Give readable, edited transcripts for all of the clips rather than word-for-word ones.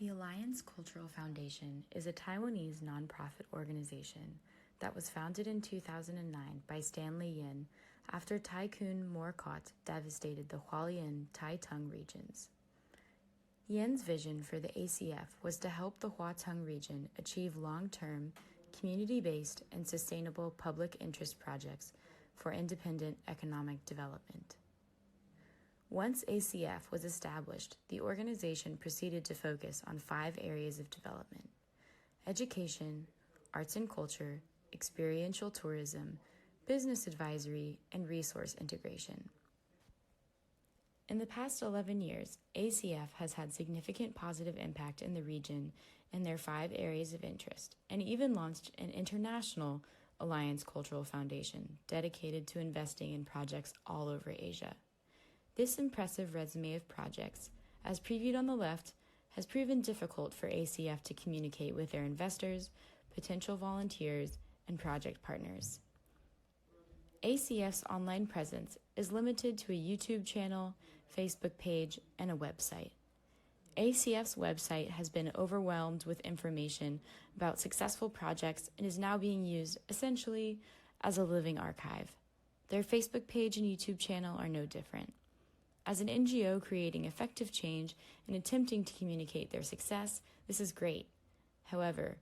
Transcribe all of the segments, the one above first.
The Alliance Cultural Foundation is a Taiwanese nonprofit organization that was founded in 2009 by Stanley Yin after Typhoon Morakot devastated the Hualien Tai-Tung regions. Yin's vision for the ACF was to help the Hua-Tung region achieve long-term, community-based, and sustainable public interest projects for independent economic development. Once ACF was established, the organization proceeded to focus on 5 areas of development: education, arts and culture, experiential tourism, business advisory, and resource integration. In the past 11 years, ACF has had significant positive impact in the region in their 5 areas of interest, and even launched an international Alliance Cultural Foundation dedicated to investing in projects all over Asia. This impressive resume of projects, as previewed on the left, has proven difficult for ACF to communicate with their investors, potential volunteers, and project partners. ACF's online presence is limited to a YouTube channel, Facebook page, and a website. ACF's website has been overwhelmed with information about successful projects and is now being used essentially as a living archive. Their Facebook page and YouTube channel are no different. As an NGO creating effective change and attempting to communicate their success, this is great. However,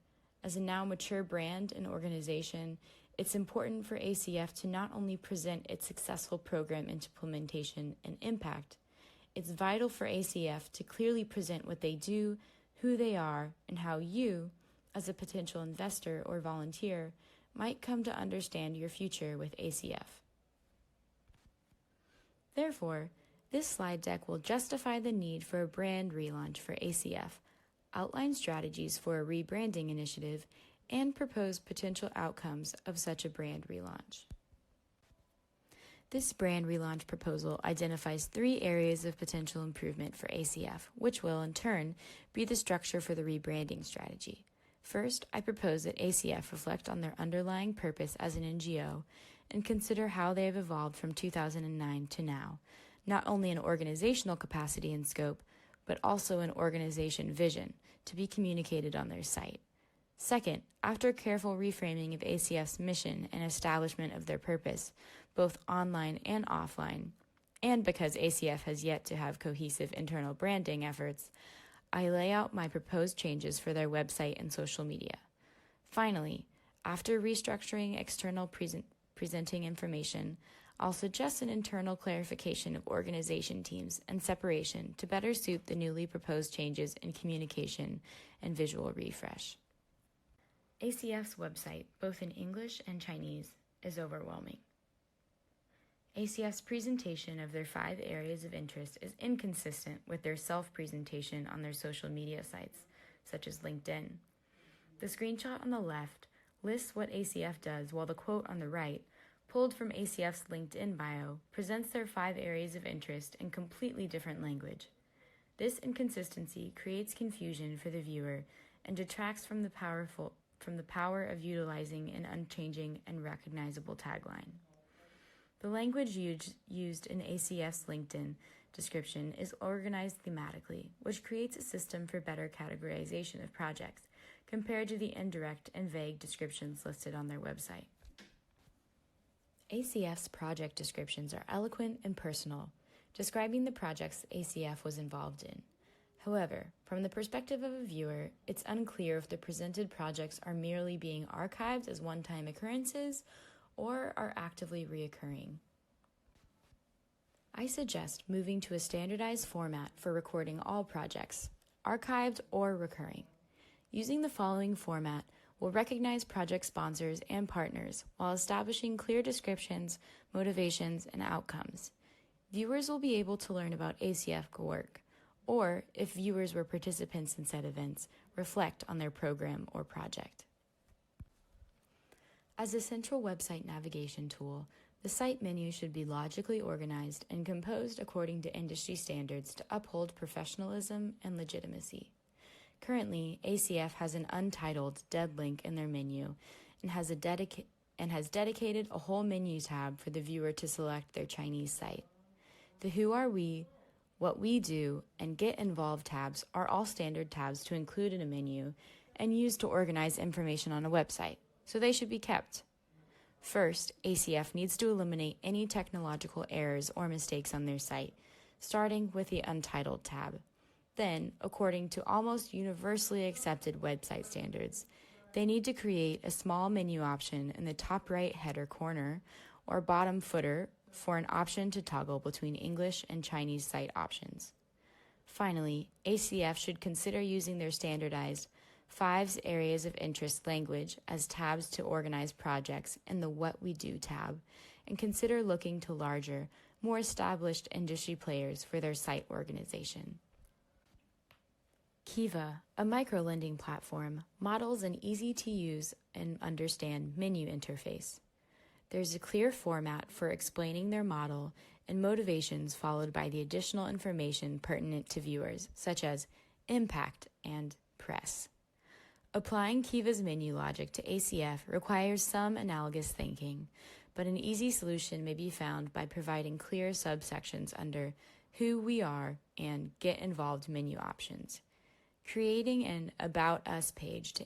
as a now mature brand and organization, it's important for ACF to not only present its successful program implementation and impact, it's vital for ACF to clearly present what they do, who they are, and how you, as a potential investor or volunteer, might come to understand your future with ACF. Therefore, this slide deck will justify the need for a brand relaunch for ACF, outline strategies for a rebranding initiative, and propose potential outcomes of such a brand relaunch. This brand relaunch proposal identifies 3 areas of potential improvement for ACF, which will, in turn, be the structure for the rebranding strategy. First, I propose that ACF reflect on their underlying purpose as an NGO and consider how they have evolved from 2009 to now, not only in organizational capacity and scope, but also an organization vision to be communicated on their site. Second, after careful reframing of ACF's mission and establishment of their purpose, both online and offline, and because ACF has yet to have cohesive internal branding efforts, I lay out my proposed changes for their website and social media. Finally, after restructuring external presenting information, I'll suggest an internal clarification of organization teams and separation to better suit the newly proposed changes in communication and visual refresh. ACF's website, both in English and Chinese, is overwhelming. ACF's presentation of their 5 areas of interest is inconsistent with their self-presentation on their social media sites, such as LinkedIn. The screenshot on the left lists what ACF does, while the quote on the right, pulled from ACF's LinkedIn bio, presents their 5 areas of interest in completely different language. This inconsistency creates confusion for the viewer and detracts from the power of utilizing an unchanging and recognizable tagline. The language used in ACF's LinkedIn description is organized thematically, which creates a system for better categorization of projects compared to the indirect and vague descriptions listed on their website. ACF's project descriptions are eloquent and personal, describing the projects ACF was involved in. However, from the perspective of a viewer, it's unclear if the presented projects are merely being archived as one-time occurrences or are actively reoccurring. I suggest moving to a standardized format for recording all projects, archived or recurring. Using the following format, we'll recognize project sponsors and partners while establishing clear descriptions, motivations, and outcomes. Viewers will be able to learn about ACF work, or, if viewers were participants in said events, reflect on their program or project. As a central website navigation tool, the site menu should be logically organized and composed according to industry standards to uphold professionalism and legitimacy. Currently, ACF has an untitled dead link in their menu and has dedicated a whole menu tab for the viewer to select their Chinese site. The Who Are We, What We Do, and Get Involved tabs are all standard tabs to include in a menu and used to organize information on a website, so they should be kept. First, ACF needs to eliminate any technological errors or mistakes on their site, starting with the Untitled tab. Then, according to almost universally accepted website standards, they need to create a small menu option in the top right header corner or bottom footer for an option to toggle between English and Chinese site options. Finally, ACF should consider using their standardized 5 areas of interest language as tabs to organize projects in the What We Do tab, and consider looking to larger, more established industry players for their site organization. Kiva, a microlending platform, models an easy-to-use and understand menu interface. There's a clear format for explaining their model and motivations, followed by the additional information pertinent to viewers, such as impact and press. Applying Kiva's menu logic to ACF requires some analogous thinking, but an easy solution may be found by providing clear subsections under Who We Are and Get Involved menu options. Creating an About Us page to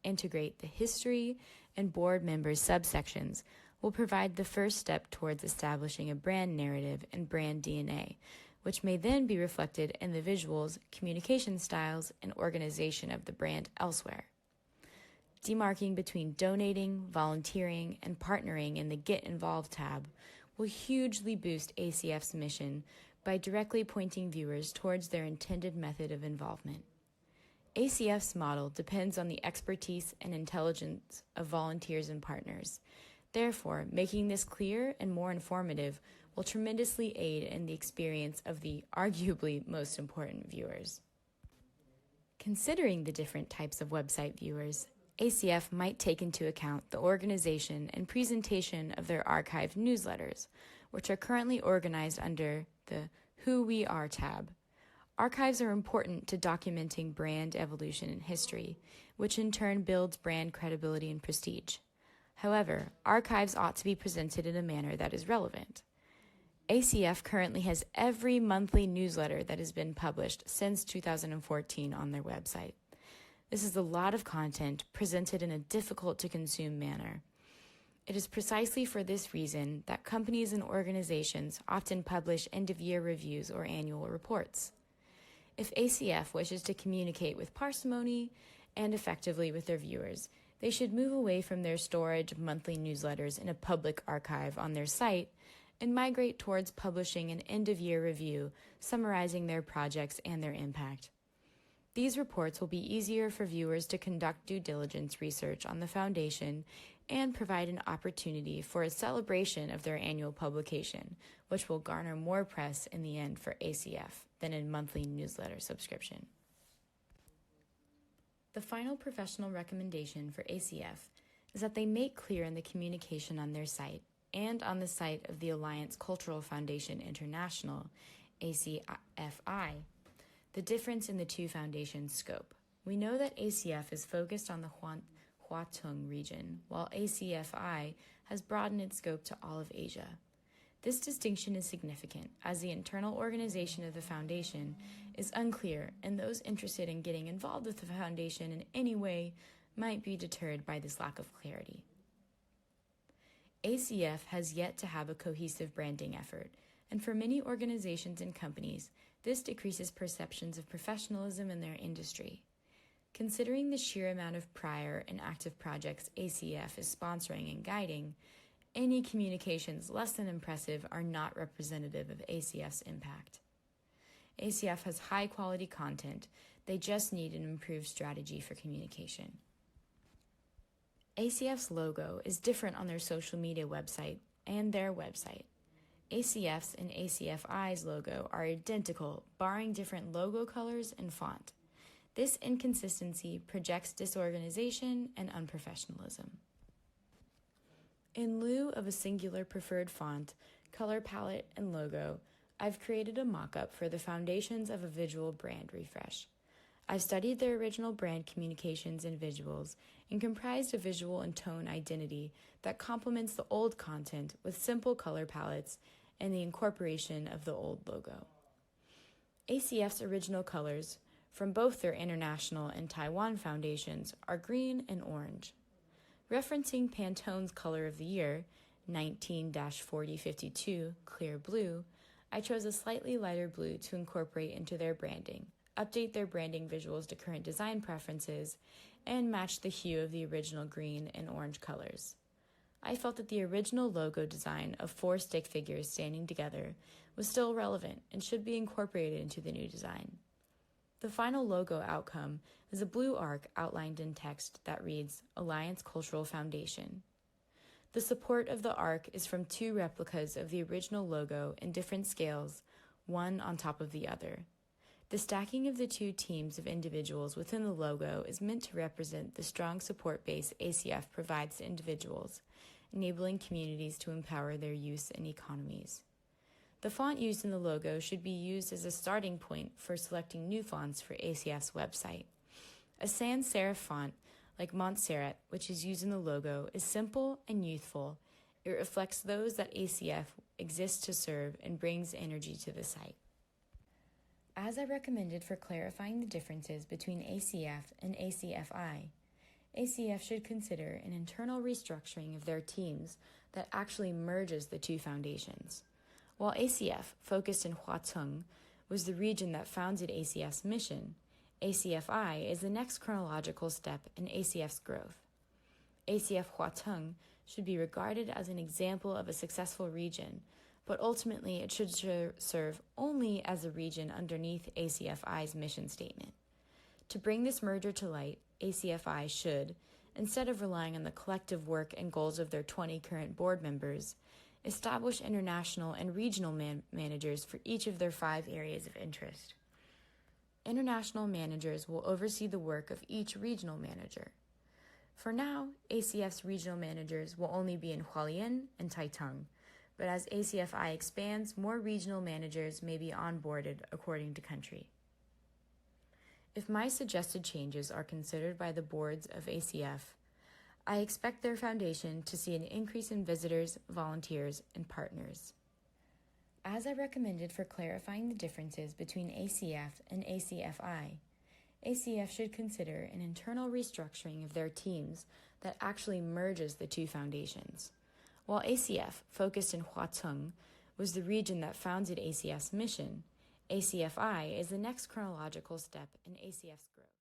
integrate the history and board members subsections will provide the first step towards establishing a brand narrative and brand DNA, which may then be reflected in the visuals, communication styles, and organization of the brand elsewhere. Demarking between donating, volunteering, and partnering in the Get Involved tab will hugely boost ACF's mission by directly pointing viewers towards their intended method of involvement. ACF's model depends on the expertise and intelligence of volunteers and partners. Therefore, making this clear and more informative will tremendously aid in the experience of the arguably most important viewers. Considering the different types of website viewers, ACF might take into account the organization and presentation of their archived newsletters, which are currently organized under the Who We Are tab. Archives are important to documenting brand evolution and history, which in turn builds brand credibility and prestige. However, archives ought to be presented in a manner that is relevant. ACF currently has every monthly newsletter that has been published since 2014 on their website. This is a lot of content presented in a difficult-to-consume manner. It is precisely for this reason that companies and organizations often publish end-of-year reviews or annual reports. If ACF wishes to communicate with parsimony and effectively with their viewers, they should move away from their storage of monthly newsletters in a public archive on their site and migrate towards publishing an end-of-year review summarizing their projects and their impact. These reports will be easier for viewers to conduct due diligence research on the foundation and provide an opportunity for a celebration of their annual publication, which will garner more press in the end for ACF than a monthly newsletter subscription. The final professional recommendation for ACF is that they make clear in the communication on their site and on the site of the Alliance Cultural Foundation International, ACFI, the difference in the two foundations' scope. We know that ACF is focused on the Huatung region, while ACFI has broadened its scope to all of Asia. This distinction is significant, as the internal organization of the foundation is unclear, and those interested in getting involved with the foundation in any way might be deterred by this lack of clarity. ACF has yet to have a cohesive branding effort, and for many organizations and companies, this decreases perceptions of professionalism in their industry. Considering the sheer amount of prior and active projects ACF is sponsoring and guiding, any communications less than impressive are not representative of ACF's impact. ACF has high-quality content, they just need an improved strategy for communication. ACF's logo is different on their social media website and their website. ACF's and ACFI's logo are identical, barring different logo colors and font. This inconsistency projects disorganization and unprofessionalism. In lieu of a singular preferred font, color palette, and logo, I've created a mock-up for the foundations of a visual brand refresh. I've studied their original brand communications and visuals and comprised a visual and tone identity that complements the old content with simple color palettes and the incorporation of the old logo. ACF's original colors, from both their international and Taiwan foundations, are green and orange. Referencing Pantone's color of the year, 19-4052 Clear Blue, I chose a slightly lighter blue to incorporate into their branding, update their branding visuals to current design preferences, and match the hue of the original green and orange colors. I felt that the original logo design of 4 stick figures standing together was still relevant and should be incorporated into the new design. The final logo outcome is a blue arc outlined in text that reads Alliance Cultural Foundation. The support of the arc is from 2 replicas of the original logo in different scales, one on top of the other. The stacking of the 2 teams of individuals within the logo is meant to represent the strong support base ACF provides to individuals, enabling communities to empower their use and economies. The font used in the logo should be used as a starting point for selecting new fonts for ACF's website. A sans serif font, like Montserrat, which is used in the logo, is simple and youthful. It reflects those that ACF exists to serve and brings energy to the site. As I recommended for clarifying the differences between ACF and ACFI, ACF should consider an internal restructuring of their teams that actually merges the 2 foundations. While ACF, focused in Huatung, was the region that founded ACF's mission, ACFI is the next chronological step in ACF's growth. ACF Huatung should be regarded as an example of a successful region, but ultimately it should serve only as a region underneath ACFI's mission statement. To bring this merger to light, ACFI should, instead of relying on the collective work and goals of their 20 current board members, establish international and regional managers for each of their 5 areas of interest. International managers will oversee the work of each regional manager. For now, ACF's regional managers will only be in Hualien and Taitung, but as ACFI expands, more regional managers may be onboarded according to country. If my suggested changes are considered by the boards of ACF, I expect their foundation to see an increase in visitors, volunteers, and partners. As I recommended for clarifying the differences between ACF and ACFI, ACF should consider an internal restructuring of their teams that actually merges the 2 foundations. While ACF, focused in Huatung, was the region that founded ACF's mission, ACFI is the next chronological step in ACF's growth.